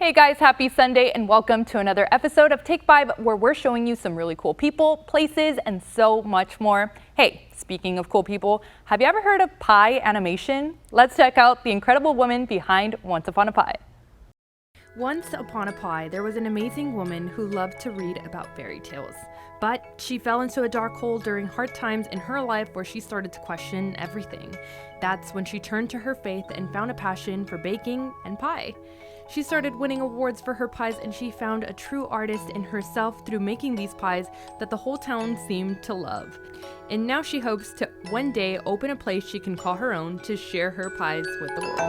Hey guys, happy Sunday and welcome to another episode of Take 5 where we're showing you some really cool people, places, and so much more. Hey, speaking of cool people, have you ever heard of Pi Animation? Let's check out the incredible woman behind Once Upon a Pi. Once upon a pie, there was an amazing woman who loved to read about fairy tales. But she fell into a dark hole during hard times in her life where she started to question everything. That's when she turned to her faith and found a passion for baking and pie. She started winning awards for her pies, and she found a true artist in herself through making these pies that the whole town seemed to love. And now she hopes to one day open a place she can call her own to share her pies with the world.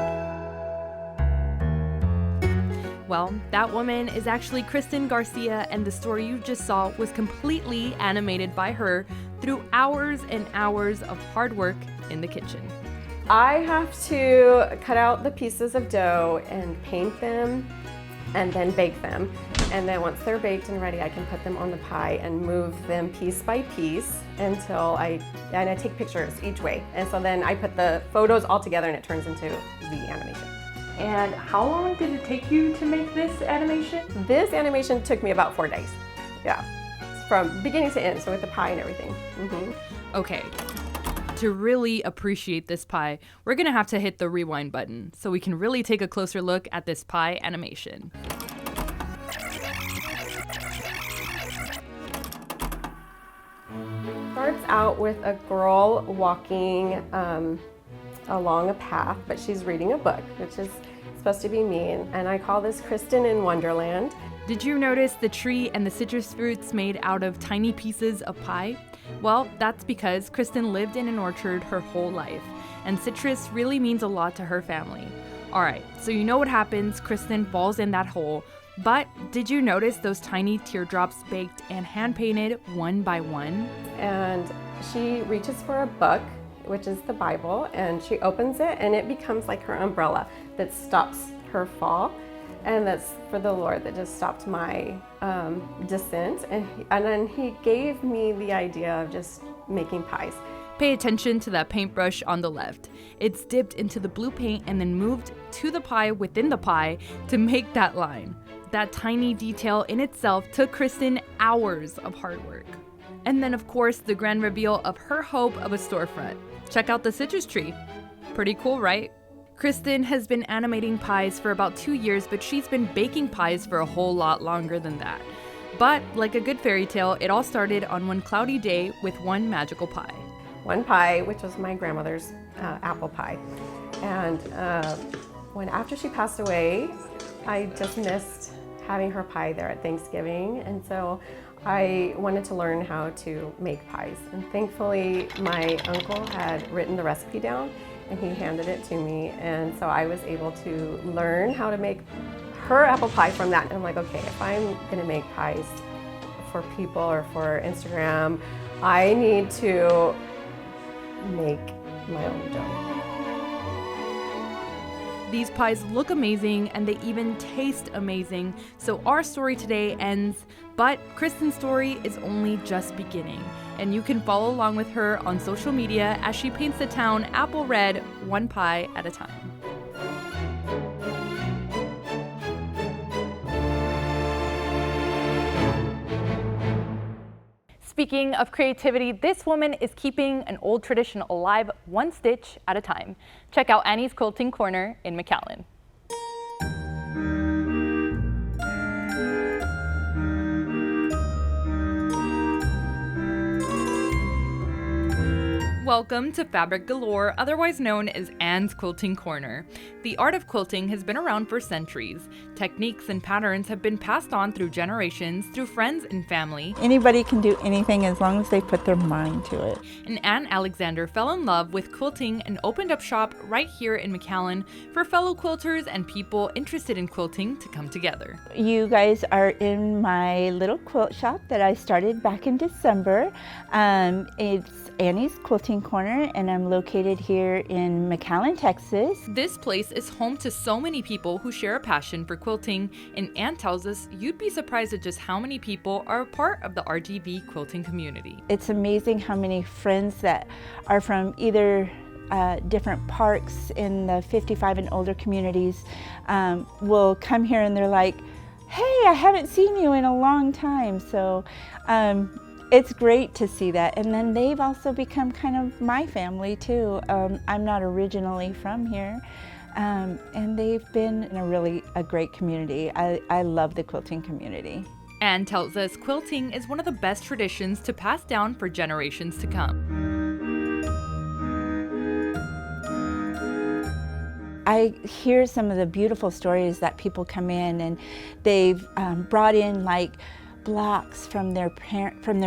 Well, that woman is actually Kristen Garcia, and the story you just saw was completely animated by her through hours and hours of hard work in the kitchen. I have to cut out the pieces of dough and paint them and then bake them. And then once they're baked and ready, I can put them on the pie and move them piece by piece until I take pictures each way. And so then I put the photos all together and it turns into the animation. And how long did it take you to make this animation? This animation took me about 4 days. Yeah, from beginning to end, so with the pie and everything. Okay, to really appreciate this pie, we're gonna have to hit the rewind button so we can really take a closer look at this pie animation. Starts out with a girl walking along a path, but she's reading a book, which is supposed to be me, and I call this Kristen in Wonderland. Did you notice the tree and the citrus fruits made out of tiny pieces of pie? Well, that's because Kristen lived in an orchard her whole life, and citrus really means a lot to her family. Alright, so you know what happens, Kristen falls in that hole, but did you notice those tiny teardrops baked and hand-painted one by one? And she reaches for a book, which is the Bible, and she opens it and it becomes like her umbrella that stops her fall. And that's for the Lord that just stopped my descent. And then he gave me the idea of just making pies. Pay attention to that paintbrush on the left. It's dipped into the blue paint and then moved to the pie within the pie to make that line. That tiny detail in itself took Kristen hours of hard work. And then of course the grand reveal of her hope of a storefront. Check out the citrus tree. Pretty cool, right? Kristen has been animating pies for about 2 years, but she's been baking pies for a whole lot longer than that. But like a good fairy tale, it all started on one cloudy day with one magical pie. One pie, which was my grandmother's apple pie. And after she passed away, I just missed having her pie there at Thanksgiving. And so I wanted to learn how to make pies. And thankfully, my uncle had written the recipe down and he handed it to me. And so I was able to learn how to make her apple pie from that. And I'm like, okay, if I'm gonna make pies for people or for Instagram, I need to make my own dough. These pies look amazing and they even taste amazing. So our story today ends, but Kristen's story is only just beginning. And you can follow along with her on social media as she paints the town apple red, one pie at a time. Speaking of creativity, this woman is keeping an old tradition alive one stitch at a time. Check out Annie's Quilting Corner in McAllen. Welcome to Fabric Galore, otherwise known as Anne's Quilting Corner. The art of quilting has been around for centuries. Techniques and patterns have been passed on through generations, through friends and family. Anybody can do anything as long as they put their mind to it. And Anne Alexander fell in love with quilting and opened up shop right here in McAllen for fellow quilters and people interested in quilting to come together. You guys are in my little quilt shop that I started back in December. It's Annie's Quilting Corner, and I'm located here in McAllen, Texas. This place is home to so many people who share a passion for quilting, and Anne tells us you'd be surprised at just how many people are a part of the RGV quilting community. It's amazing how many friends that are from either different parks in the 55 and older communities will come here and they're like, hey, I haven't seen you in a long time. So it's great to see that. And then they've also become kind of my family too. I'm not originally from here. And they've been in a great community. I love the quilting community. Anne tells us quilting is one of the best traditions to pass down for generations to come. I hear some of the beautiful stories that people come in and they've brought in like blocks from their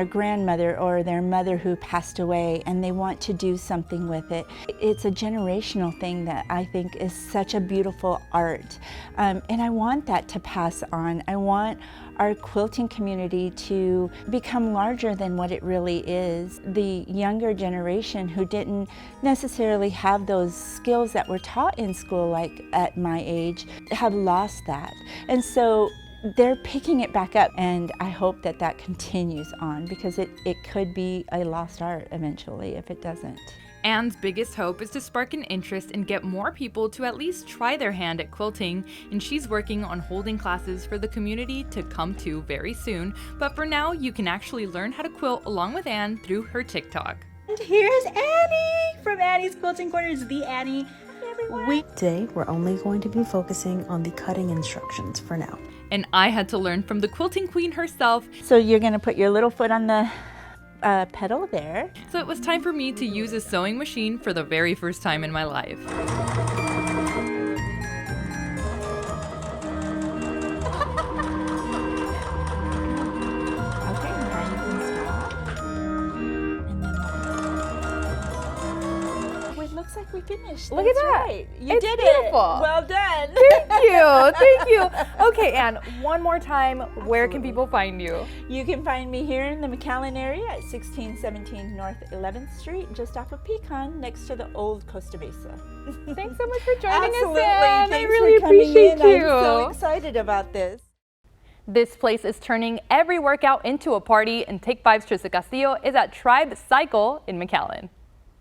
grandmother or their mother who passed away, and they want to do something with it. It's a generational thing that I think is such a beautiful art, and I want that to pass on. I want our quilting community to become larger than what it really is. The younger generation who didn't necessarily have those skills that were taught in school, like at my age, have lost that. And so they're picking it back up, and I hope that that continues on, because it could be a lost art eventually if it doesn't. Anne's biggest hope is to spark an interest and get more people to at least try their hand at quilting, and she's working on holding classes for the community to come to very soon. But for now, you can actually learn how to quilt along with Anne through her TikTok. And here's Annie from Annie's Quilting Corners, the Annie. Today, we're only going to be focusing on the cutting instructions for now. And I had to learn from the quilting queen herself, So you're going to put your little foot on the pedal there. so it was time for me to use a sewing machine for the very first time in my life. Okay, now you can stop. And then oh, it looks like we finished. Look at That's that. Right. You It's did beautiful. it. Well done. Thank you. Thank you. Okay, Anne, one more time, where can people find you? You can find me here in the McAllen area at 1617 North 11th Street, just off of Pecan, next to the old Costa Mesa. Thanks so much for joining Absolutely. us, Anne. I Thanks really for coming appreciate in. you. I'm so excited about this. This place is turning every workout into a party, and Take 5's Trista Castillo is at Tribe Cycle in McAllen.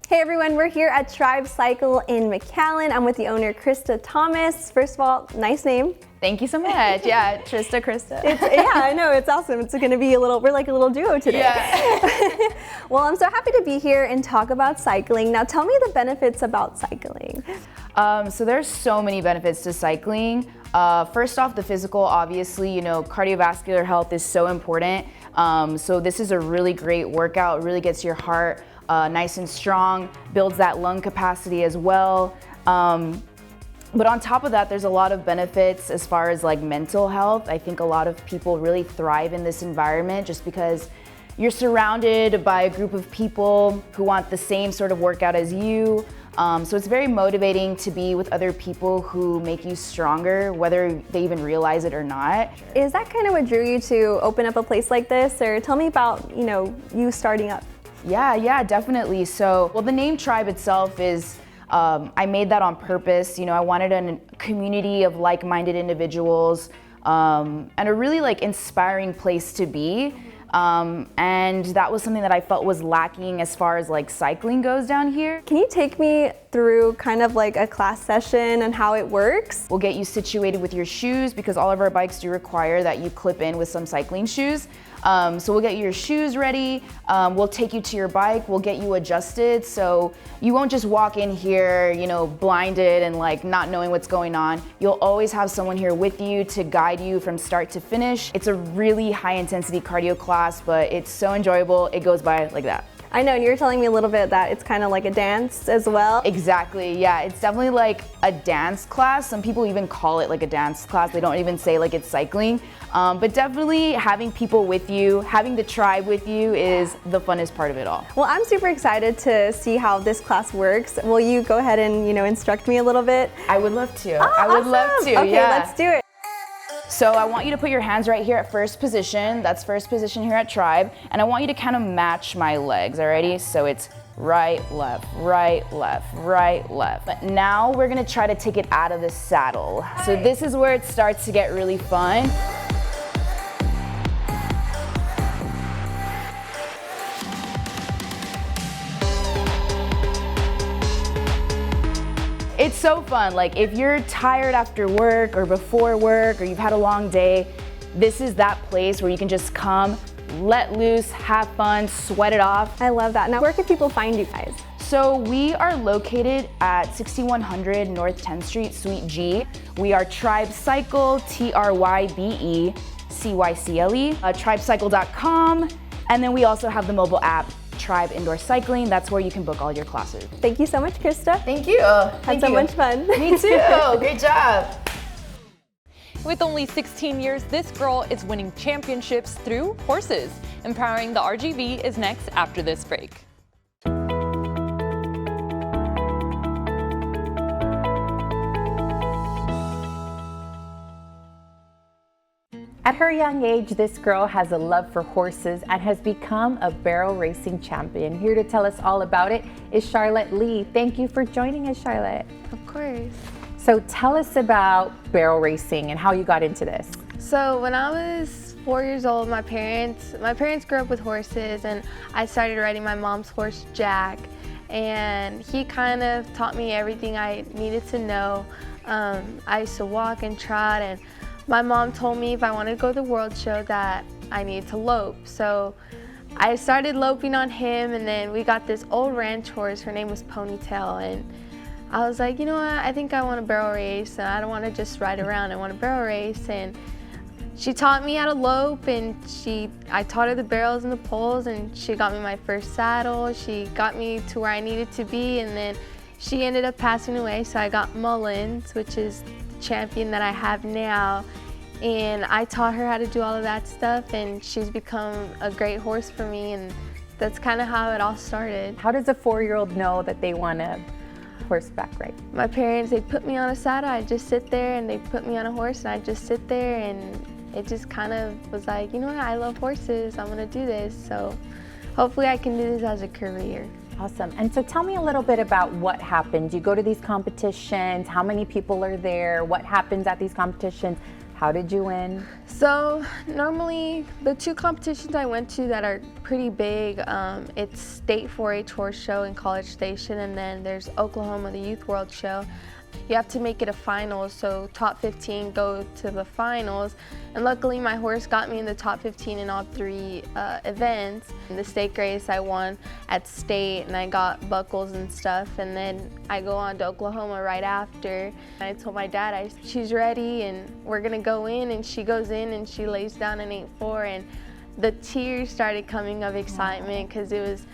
Hey everyone, we're here at Tribe Cycle in McAllen. I'm with the owner, Krista Thomas. First of all, nice name. Thank you so much. Yeah, Trista, Krista. Yeah, I know, it's awesome. It's gonna be we're like a little duo today. Yeah. Well, I'm so happy to be here and talk about cycling. Now tell me the benefits about cycling. So there's so many benefits to cycling. First off, the physical, obviously, cardiovascular health is so important. So this is a really great workout. It really gets your heart nice and strong, builds that lung capacity as well. But on top of that, there's a lot of benefits as far as like mental health. I think a lot of people really thrive in this environment just because you're surrounded by a group of people who want the same sort of workout as you. So it's very motivating to be with other people who make you stronger, whether they even realize it or not. Is that kind of what drew you to open up a place like this? Or tell me about, you starting up. Yeah, definitely. So, the name Tribe itself is, I made that on purpose. I wanted a community of like-minded individuals and a really inspiring place to be. And that was something that I felt was lacking as far as cycling goes down here. Can you take me through kind of like a class session and how it works? We'll get you situated with your shoes because all of our bikes do require that you clip in with some cycling shoes. So we'll get your shoes ready, we'll take you to your bike, we'll get you adjusted so you won't just walk in here, blinded and not knowing what's going on. You'll always have someone here with you to guide you from start to finish. It's a really high intensity cardio class, but it's so enjoyable, it goes by like that. I know, and you were telling me a little bit that it's kind of like a dance as well. Exactly, yeah, it's definitely like a dance class. Some people even call it like a dance class. They don't even say it's cycling. But definitely having people with you, having the tribe with you is the funnest part of it all. Well, I'm super excited to see how this class works. Will you go ahead and, instruct me a little bit? I would love to. Oh, I would love to, Okay, yeah. let's do it. So I want you to put your hands right here at first position. That's first position here at Tribe. And I want you to kind of match my legs, alrighty? So it's right, left, right, left, right, left. But now we're gonna try to take it out of the saddle. So this is where it starts to get really fun. It's so fun. Like if you're tired after work or before work or you've had a long day, this is that place where you can just come, let loose, have fun, sweat it off. I love that. Now, where can people find you guys? So we are located at 6100 North 10th Street, Suite G. We are Tribe Cycle, TRYBE, CYCLE, tribecycle.com. And then we also have the mobile app, Tribe Indoor Cycling. That's where you can book all your classes. Thank you so much, Krista. Thank you. Had so much fun. Me too. Great job. With only 16 years, this girl is winning championships through horses. Empowering the RGV is next after this break. At her young age, this girl has a love for horses and has become a barrel racing champion. Here to tell us all about it is Charlotte Lee. Thank you for joining us, Charlotte. Of course. So tell us about barrel racing and how you got into this. So when I was 4 years old, my parents grew up with horses, and I started riding my mom's horse, Jack, and he kind of taught me everything I needed to know. I used to walk and trot, and my mom told me if I wanted to go to the World Show that I needed to lope. So I started loping on him, and then we got this old ranch horse. Her name was Ponytail, and I was like, you know what, I think I want a barrel race, and I don't want to just ride around, I want a barrel race. And she taught me how to lope, and I taught her the barrels and the poles, and she got me my first saddle. She got me to where I needed to be, and then she ended up passing away, so I got Mullins, which is the champion that I have now. And I taught her how to do all of that stuff, and she's become a great horse for me, and that's kind of how it all started. How does a 4-year-old know that they want to horseback ride? My parents, they put me on a saddle, I just sit there, and they put me on a horse, and I just sit there, and it just kind of was like, you know what, I love horses, I'm gonna do this. So hopefully I can do this as a career. Awesome. And so tell me a little bit about what happened. You go to these competitions, how many people are there, what happens at these competitions? How did you win? So normally the 2 competitions I went to that are pretty big, it's State 4-H Horse Show in College Station, and then there's Oklahoma, the Youth World Show. You have to make it a finals, so top 15 go to the finals. And luckily my horse got me in the top 15 in all 3 events. In the stake race I won at state, and I got buckles and stuff, and then I go on to Oklahoma right after. I told my dad, she's ready and we're gonna go in, and she goes in and she lays down an 8-4, and the tears started coming of excitement, because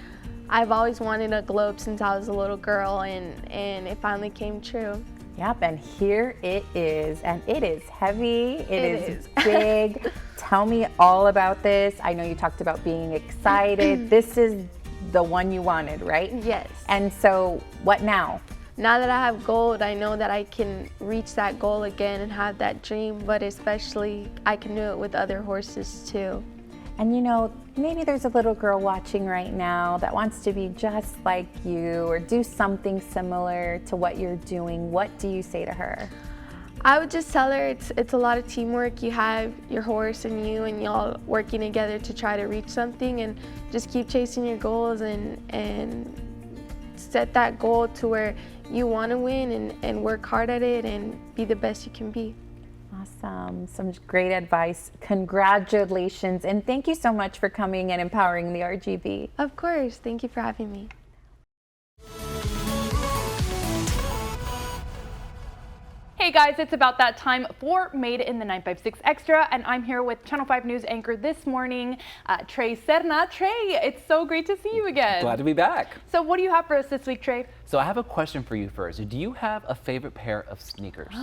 I've always wanted a globe since I was a little girl, and it finally came true. Yep, and here it is, and it is heavy, it is big. Tell me all about this. I know you talked about being excited. This is the one you wanted, right? Yes. And so what now? Now that I have gold, I know that I can reach that goal again and have that dream, but especially I can do it with other horses too. And you know, maybe there's a little girl watching right now that wants to be just like you or do something similar to what you're doing. What do you say to her? I would just tell her it's a lot of teamwork. You have your horse and you, and y'all working together to try to reach something, and just keep chasing your goals and set that goal to where you want to win, and work hard at it and be the best you can be. Awesome. Some great advice. Congratulations. And thank you so much for coming and empowering the RGV. Of course. Thank you for having me. Hey guys, it's about that time for Made in the 956 Extra, and I'm here with Channel 5 News anchor this morning, Trey Serna. Trey, it's so great to see you again. Glad to be back. So what do you have for us this week, Trey? So I have a question for you first. Do you have a favorite pair of sneakers?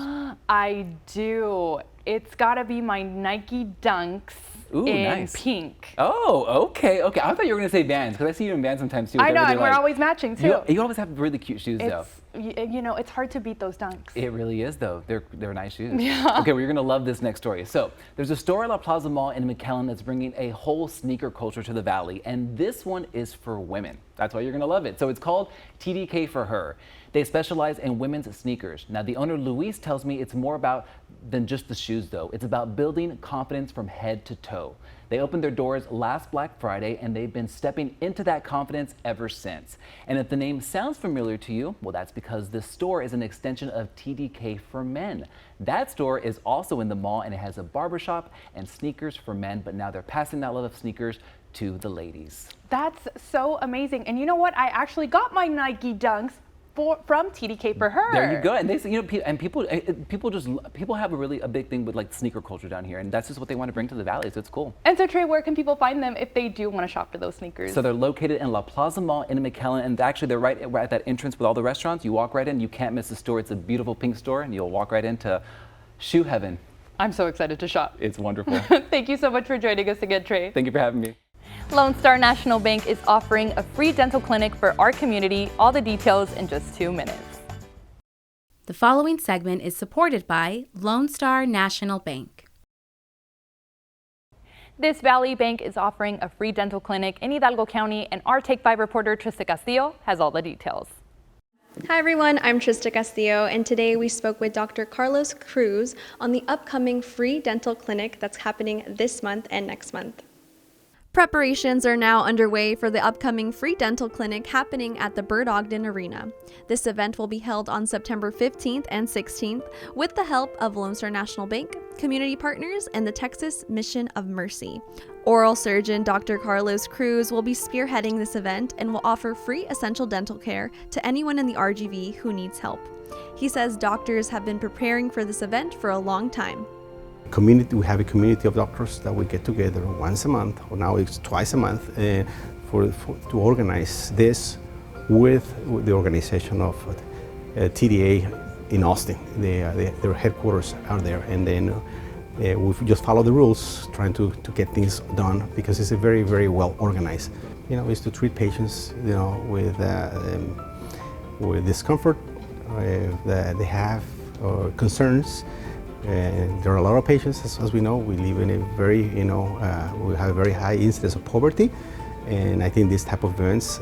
I do. It's gotta be my Nike Dunks. Ooh, in nice. pink. Oh, okay. I thought you were going to say Vans, because I see you in Vans sometimes too. I know, and we're always matching too. You always have really cute shoes though. You know, it's hard to beat those Dunks. It really is though. They're nice shoes. Yeah. Okay, well, you're going to love this next story. So there's a store at La Plaza Mall in McAllen that's bringing a whole sneaker culture to the Valley, and this one is for women. That's why you're going to love it. So it's called TDK for Her. They specialize in women's sneakers. Now, the owner, Luis, tells me it's more about than just the shoes, though. It's about building confidence from head to toe. They opened their doors last Black Friday, and they've been stepping into that confidence ever since. And if the name sounds familiar to you, well, that's because this store is an extension of TDK for Men. That store is also in the mall, and it has a barbershop and sneakers for men, but now they're passing that love of sneakers to the ladies. That's so amazing. And you know what? I actually got my Nike Dunks from TDK for Her. There you go. And they, you know, and people have a big thing with like sneaker culture down here, and that's just what they want to bring to the Valley. So it's cool. And so Trey, where can people find them if they do want to shop for those sneakers? So they're located in La Plaza Mall in McAllen, and actually they're right at that entrance with all the restaurants. You walk right in, you can't miss the store. It's a beautiful pink store, and you'll walk right into shoe heaven. I'm so excited to shop. It's wonderful. Thank you so much for joining us again, Trey. Thank you for having me. Lone Star National Bank is offering a free dental clinic for our community. All the details in just 2 minutes. The following segment is supported by Lone Star National Bank. This Valley Bank is offering a free dental clinic in Hidalgo County, and our Take 5 reporter Trista Castillo has all the details. Hi everyone, I'm Trista Castillo, and today we spoke with Dr. Carlos Cruz on the upcoming free dental clinic that's happening this month and next month. Preparations are now underway for the upcoming free dental clinic happening at the Bird Ogden Arena. This event will be held on September 15th and 16th with the help of Lone Star National Bank, community partners, and the Texas Mission of Mercy. Oral surgeon Dr. Carlos Cruz will be spearheading this event and will offer free essential dental care to anyone in the RGV who needs help. He says doctors have been preparing for this event for a long time. We have a community of doctors that we get together once a month, or now it's twice a month, to organize this with the organization of TDA in Austin. Their headquarters are there, and then we just follow the rules, trying to get things done because it's a very, very well organized. You know, it's to treat patients, you know, with discomfort that they have or concerns. There are a lot of patients, as we know. We live in a very, we have a very high incidence of poverty, and I think these type of events,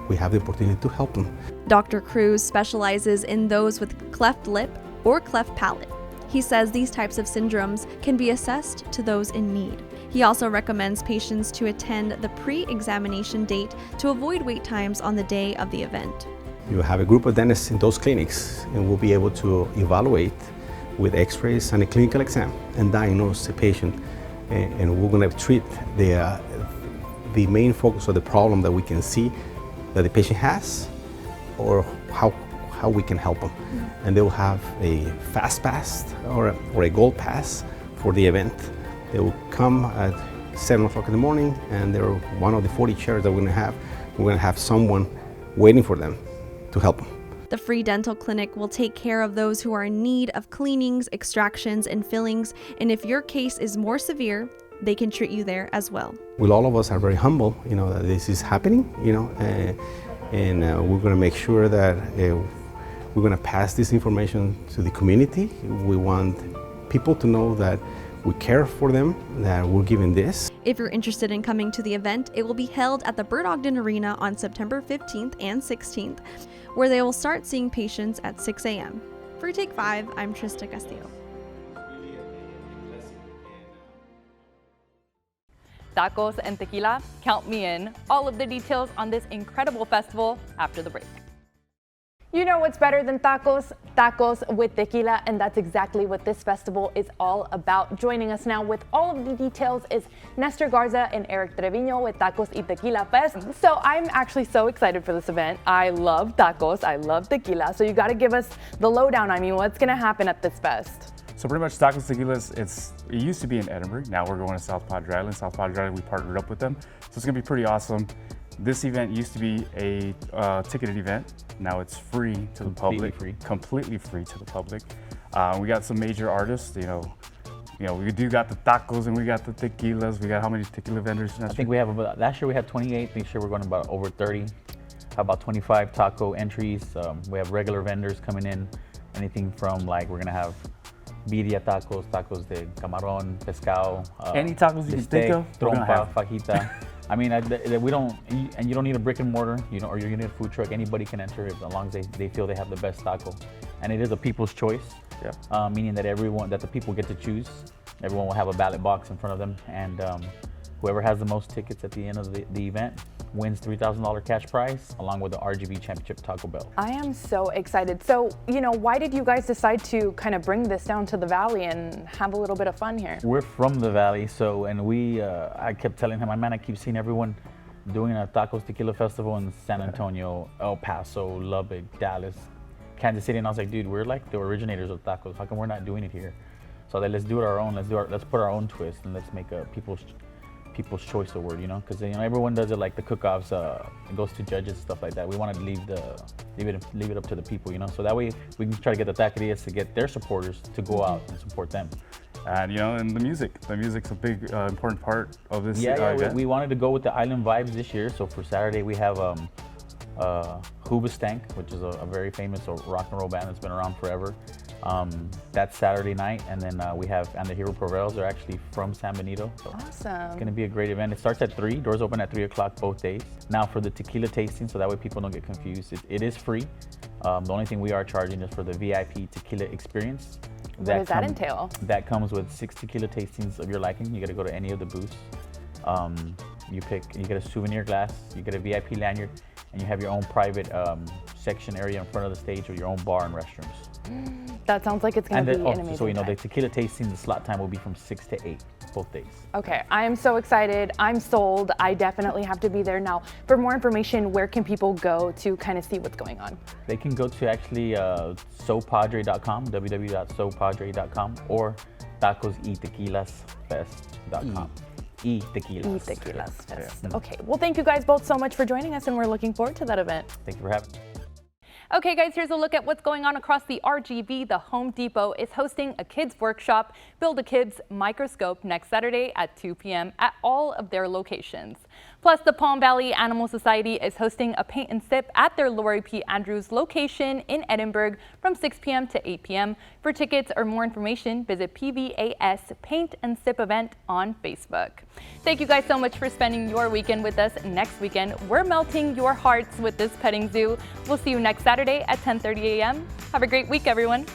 we have the opportunity to help them. Dr. Cruz specializes in those with cleft lip or cleft palate. He says these types of syndromes can be assessed to those in need. He also recommends patients to attend the pre-examination date to avoid wait times on the day of the event. You have a group of dentists in those clinics, and we'll be able to evaluate with x-rays and a clinical exam and diagnose the patient, and we're going to treat the main focus of the problem that we can see that the patient has, or how we can help them. And they will have a fast pass or a gold pass for the event. They will come at 7 o'clock in the morning, and they're one of the 40 chairs that we're going to have. We're going to have someone waiting for them to help them. The free dental clinic will take care of those who are in need of cleanings, extractions, and fillings, and if your case is more severe, they can treat you there as well. Well, all of us are very humble, you know, that this is happening, you know, and we're going to make sure that we're going to pass this information to the community. We want people to know that we care for them, that we're giving this. If you're interested in coming to the event, it will be held at the Bird Ogden Arena on September 15th and 16th, where they will start seeing patients at 6 a.m. For Take 5, I'm Trista Castillo. Tacos and tequila, count me in. All of the details on this incredible festival after the break. You know what's better than tacos? Tacos with tequila, and that's exactly what this festival is all about. Joining us now with all of the details is Nestor Garza and Eric Trevino with Tacos y Tequila Fest. So I'm actually so excited for this event. I love tacos, I love tequila, so you gotta give us the lowdown. I mean, what's gonna happen at this fest? So pretty much Tacos Tequilas, it used to be in Edinburgh. Now we're going to South Padre Island. South Padre Island, we partnered up with them. So it's gonna be pretty awesome. This event used to be a ticketed event. Now it's free to the public, completely free to the public. We got some major artists, you know, we do got the tacos and we got the tequilas. We got how many tequila vendors? I think we have about, last year we had 28. This year we're going about over 30. About 25 taco entries. We have regular vendors coming in. Anything from like, we're gonna have birria tacos, tacos de camarón, pescado. Any tacos you can think of, trompa, fajita. I mean, we don't, and you don't need a brick and mortar, you know, or you need a food truck. Anybody can enter as long as they feel they have the best taco. And it is a people's choice, meaning that the people get to choose. Everyone will have a ballot box in front of them, and Whoever has the most tickets at the end of the event wins $3,000 cash prize along with the RGB Championship Taco Bell. I am so excited. So, why did you guys decide to kind of bring this down to the Valley and have a little bit of fun here? We're from the Valley, so, and I kept telling him, man, I keep seeing everyone doing a Tacos Tequila Festival in San Antonio, El Paso, Lubbock, Dallas, Kansas City, and I was like, dude, we're like the originators of tacos. How come we're not doing it here? So let's do it our own. Let's put our own twist, and let's make a People's Choice Award, because everyone does it like the cook-offs. It goes to judges and stuff like that. We want to leave it up to the people, so that way we can try to get the taquerias to get their supporters to go out and support them. And and the music's a big important part of this event. We wanted to go with the island vibes this year. So for Saturday we have Hoobastank, which is a very famous rock and roll band that's been around forever. That's Saturday night, and then we have And the Hero Proveros. They're actually from San Benito. So awesome. It's going to be a great event. It starts at 3, doors open at 3 o'clock both days. Now for the tequila tasting, so that way people don't get confused, it is free. The only thing we are charging is for the VIP tequila experience. What does that entail? That comes with 6 tequila tastings of your liking. You got to go to any of the booths. You get a souvenir glass, you get a VIP lanyard, and you have your own private section area in front of the stage with your own bar and restrooms. That sounds like it's going to be an amazing So, time. the tequila tasting, the slot time will be from 6 to 8, both days. Okay, I am so excited. I'm sold. I definitely have to be there now. For more information, where can people go to kind of see what's going on? They can go to actually sopadre.com, www.sopadre.com, or tacosetequilasfest.com. E-Tequilas. E-Tequilas Fest. Okay, well, thank you guys both so much for joining us, and we're looking forward to that event. Thank you for having me. Okay, guys, here's a look at what's going on across the RGV. The Home Depot is hosting a kids workshop, Build a Kids Microscope, next Saturday at 2 p.m. at all of their locations. Plus, the Palm Valley Animal Society is hosting a paint and sip at their Laurie P. Andrews location in Edinburgh from 6 p.m. to 8 p.m. For tickets or more information, visit PVAS Paint and Sip event on Facebook. Thank you guys so much for spending your weekend with us. Next weekend, we're melting your hearts with this petting zoo. We'll see you next Saturday at 10:30 a.m. Have a great week, everyone.